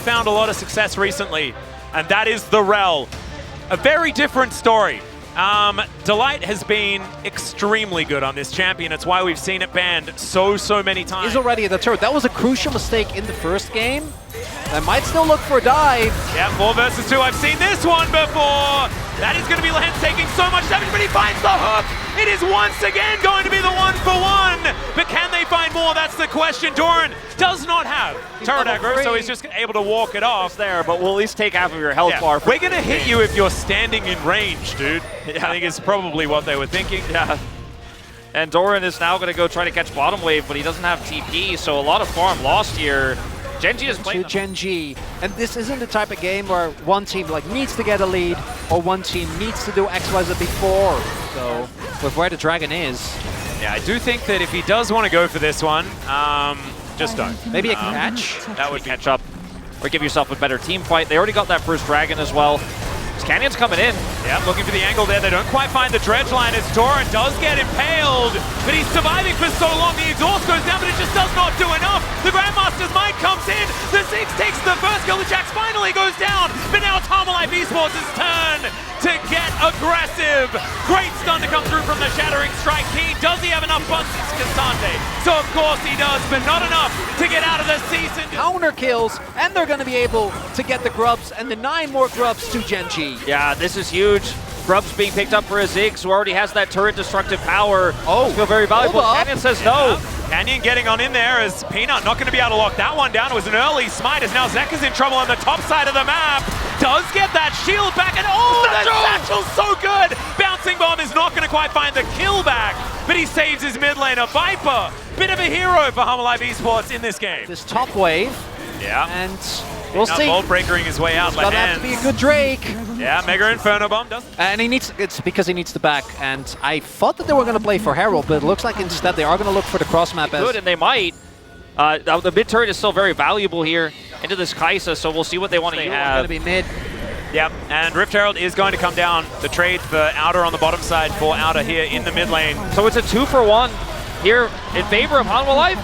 found a lot of success recently, and that is the Rel. A very different story. Delight has been extremely good on this champion. It's why we've seen it banned so many times. He's already at the turret. That was a crucial mistake in the first game. I might still look for a dive. Yeah, 4 versus 2. I've seen this one before. That is going to be Lehens taking so much damage, but he finds the hook. It is once again going to be the 1-for-1. But can they find more? That's the question. Doran does not have turret aggro, so he's just able to walk it off there, but we'll at least take half of your health bar. We're going to hit you if you're standing in range, dude. I think it's probably what they were thinking. Yeah. And Doran is now going to go try to catch bottom wave, but he doesn't have TP, so a lot of farm lost here. Gen.G is playing Gen.G, and this isn't the type of game where one team needs to get a lead or one team needs to do X, Y, Z before. So with where the dragon is, yeah, I do think that if he does want to go for this one, just don't. Maybe a catch. That would catch up or give yourself a better team fight. They already got that first dragon as well. Canyon's coming in. Yeah, looking for the angle there. They don't quite find the dredge line as Doran does get impaled, but he's surviving for so long. The exhaust goes down, but it just does not do enough. The Grandmaster's Mind comes in. The Ziggs takes the first kill. The Jax finally goes down, but now it's HLE Esports' turn to get aggressive. Great stun to come through from the Shattering Strike. Keen, does he have enough buns? It's Cassante. So of course he does, but not enough to get out of the season. Counter kills, and they're going to be able to get the grubs and the 9 more grubs to Gen.G. Yeah, this is huge. Grubs being picked up for a Ziggs who already has that turret destructive power. Oh, feel very valuable. Canyon says no. Canyon getting on in there as Peanut not going to be able to lock that one down. It was an early smite as now Zekka's in trouble on the top side of the map. Does get that shield back, and oh, the satchel's so good! Bouncing Bomb is not going to quite find the kill back, but he saves his mid laner. Viper, bit of a hero for HLE Esports in this game. This top wave. Yeah. And we'll see. Bolt breakering his way out. It's gonna have to be a good Drake. Yeah, Mega Inferno Bomb does. And it's because he needs the back. And I thought that they were going to play for Herald, but it looks like instead they are going to look for the cross map. Good, and they might. The mid turret is still very valuable here into this Kai'Sa, so we'll see what they want to have. Going to be mid. Yep, and Rift Herald is going to come down. The trade for Outer on the bottom side for Outer here in the mid lane. So it's a 2-for-1 here in favor of Hanwha.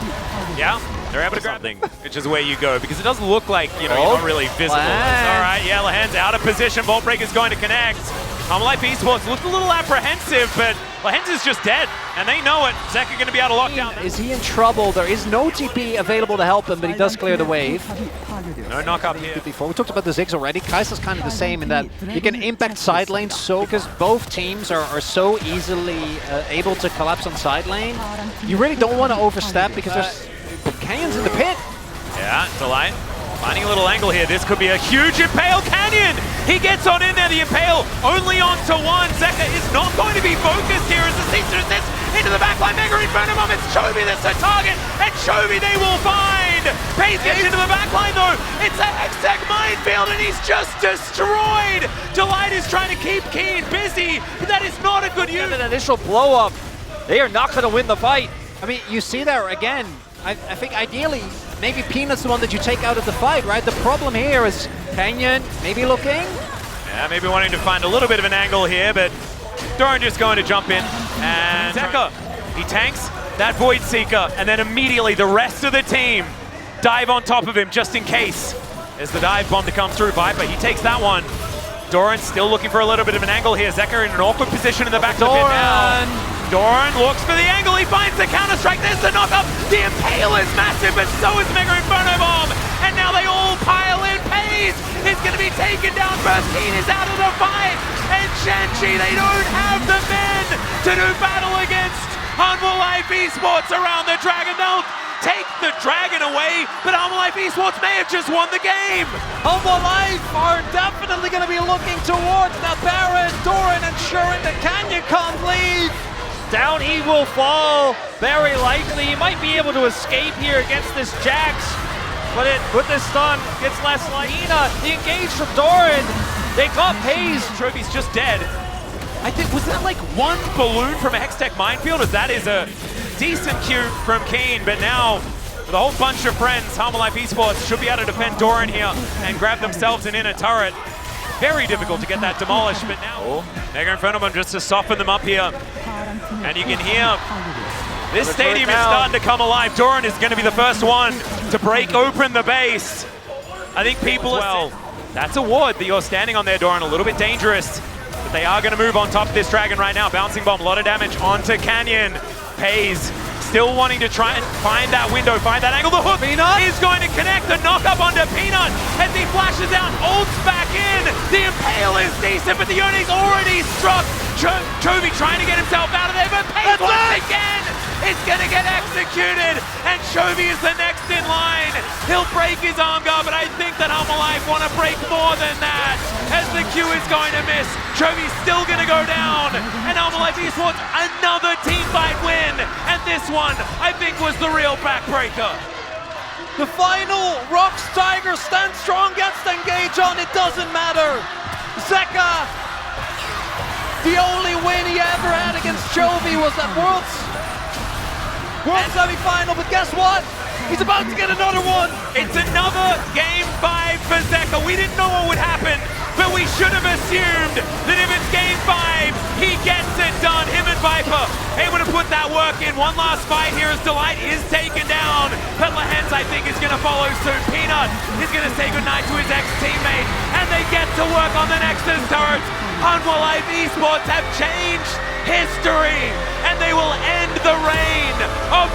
Yeah, they're able to grab something, which is where you go, because it doesn't look like, you're not really visible. All right, yeah, Lehens out of position. Bolt Break is going to connect. HLE Esports looked a little apprehensive, but Lehens is just dead, and they know it. Zekka going to be able to lock down. Is he in trouble? There is no TP available to help him, but he does clear the wave. No knock up here. Before we talked about the Ziggs already. Kai'Sa's kind of the same in that you can impact side lanes because both teams are so easily able to collapse on side lane. You really don't want to overstep because there's Canyon's in the pit. Yeah, Delight finding a little angle here. This could be a huge impale. Canyon! He gets on in there. The impale only onto one. Zekka is not going to be focused here as the Caesar sits into the backline. Mega Inferno Bomb. It's Chovy that's the target, and Chovy they will find. Pace gets into the backline though. It's a Hextech minefield, and he's just destroyed. Delight is trying to keep Keen busy, but that is not a good use. An initial blow up. They are not going to win the fight. I mean, you see there again. I think ideally, maybe Peanut's the one that you take out of the fight, right? The problem here is Canyon maybe looking. Yeah, maybe wanting to find a little bit of an angle here, but Doran just going to jump in. And Zekka, he tanks that Void Seeker, and then immediately the rest of the team dive on top of him just in case. There's the dive bomb to come through. Viper, he takes that one. Doran still looking for a little bit of an angle here. Zekka in an awkward position in the back of the pit now. Doran looks for the angle, he finds the counter-strike, there's the knock-up, the impale is massive, but so is Mega Inferno Bomb, and now they all pile in. Pace is going to be taken down first, Keen is out of the fight, and Gen.G, they don't have the men to do battle against HLE Esports around the Dragon. They'll take the Dragon away, but HLE Esports may have just won the game. HLE are definitely going to be looking towards that Baron. Doran ensuring that Canyon can't leave. Down he will fall, very likely. He might be able to escape here against this Jax, but with this stun, gets less likely. The engage from Doran. They got Pace. Trophy's just dead. I think, was that like one balloon from a Hextech minefield? As that is a decent cue from Keen, but now with a whole bunch of friends, HLE Esports should be able to defend Doran here and grab themselves an inner turret. Very difficult to get that demolished, but now Mega Inferno Bomb just to soften them up here. And you can hear this stadium is starting to come alive. Doran is going to be the first one to break open the base. I think people well. That's a ward that you're standing on there, Doran, a little bit dangerous. But they are going to move on top of this dragon right now. Bouncing bomb, a lot of damage onto Canyon. Pays, still wanting to try and find that window, find that angle. The hook is going to connect. The knock-up onto Peanut as he flashes out, ults back in. The Impale is decent, but the Yone's already struck. Chovy trying to get himself out of there, but Pays once again is going to get executed. And Chovy is the next in line. He'll break his arm guard, but I think that Hanwha want to break more than that. As the Q is going to miss, Chovy's still going to go down. And Hanwha Esports, another team fight win. And this one, I think, was the real backbreaker. The final, Rocks Tiger stands strong, gets the engage on, it doesn't matter. Zeka, the only win he ever had against Chovy was at World semi-final, but guess what? He's about to get another one. It's another game 5 for Zeka. We didn't know what would happen, but we should have assumed that if it's game 5, he gets it done. Him and Viper able to put that work in. One last fight here as Delight is taken down. But Lahens, I think, is going to follow soon. Peanut is going to say goodnight to his ex-teammate, and they get to work on the Nexus turret. Hanwha Esports have changed history, and they will end the reign of